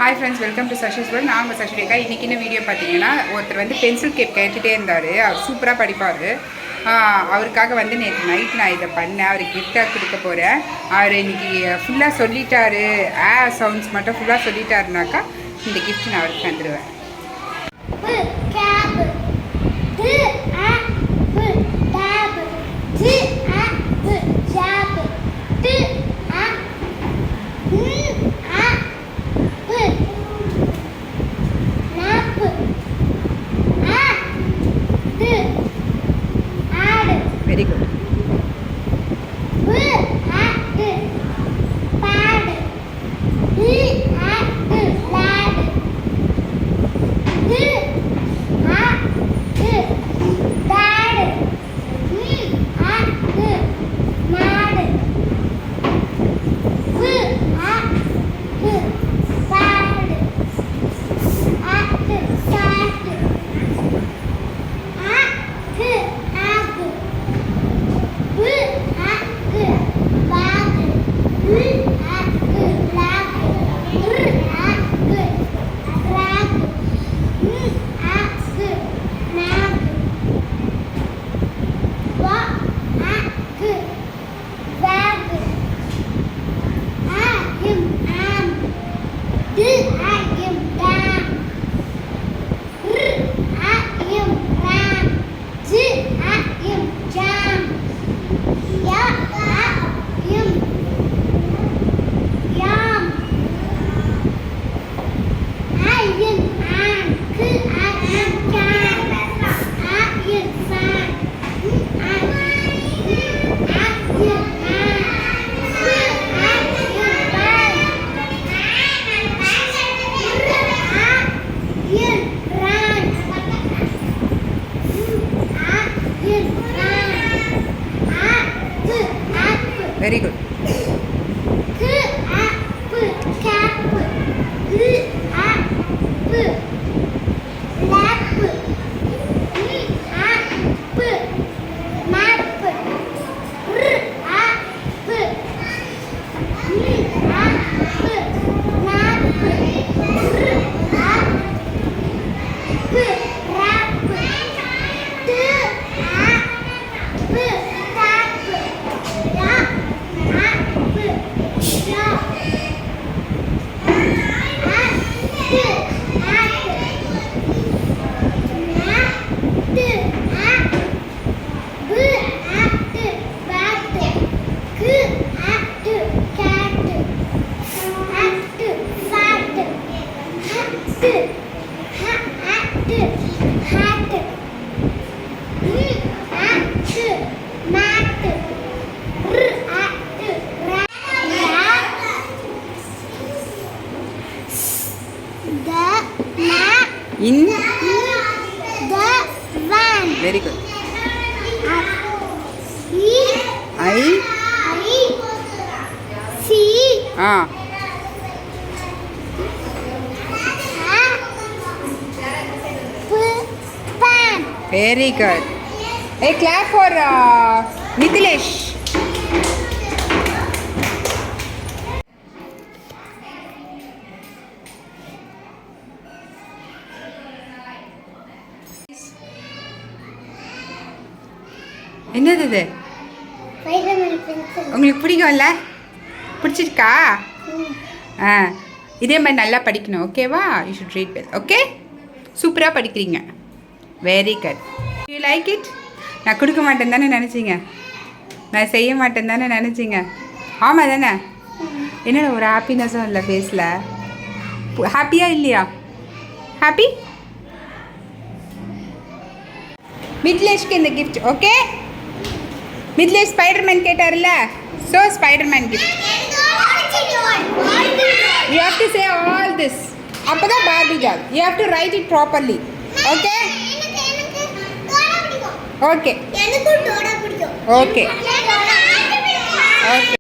Hi friends, welcome to Sashi's world. நான் உங்கள் சஷி ரேகா. இன்றைக்கி என்ன வீடியோ பார்த்தீங்கன்னா, ஒருத்தர் வந்து பென்சில் கேப் கேட்டுகிட்டே இருந்தார். அவர் சூப்பராக படிப்பார். அவருக்காக வந்து நேற்று நைட் நான் இதை பண்ணேன். அவருக்கு கிஃப்டாக கொடுக்க போகிறேன். அவர் இன்றைக்கி ஃபுல்லாக சொல்லிட்டாரு, சவுண்ட்ஸ் மட்டும் ஃபுல்லாக சொல்லிட்டாருனாக்கா இந்த கிஃப்ட் நான் அவருக்கு தந்துடுவேன். Very good. Very good. In the van. Very good. I see pan. Very good. Hey, clap for Mithilesh. என்னது இது? உங்களுக்கு பிடிக்கும்ல? பிடிச்சிருக்கா? இதே மாதிரி நல்லா படிக்கணும், ஓகேவா? You should read well, okay? சூப்பராக படிக்கிறீங்க. Very good. You like it? நான் கொடுக்க மாட்டேன் தானே நினச்சிங்க? நான் செய்ய மாட்டேன் தானே நினச்சிங்க? ஆமாம் தானே? என்னடா ஒரு ஹாப்பினஸும் இல்லை ஃபேஸில்? ஹாப்பியாக இல்லையா? ஹாப்பி? மித்லேஷ்க்கு இந்த கிஃப்ட், ஓகே? மித்லேஷ் ஸ்பைடர்மேன் கேட்டார்ல, so Spiderman gift. You have to say all this. அப்போ தான் Barbie doll. You have to write it properly, okay? Okay okay okay.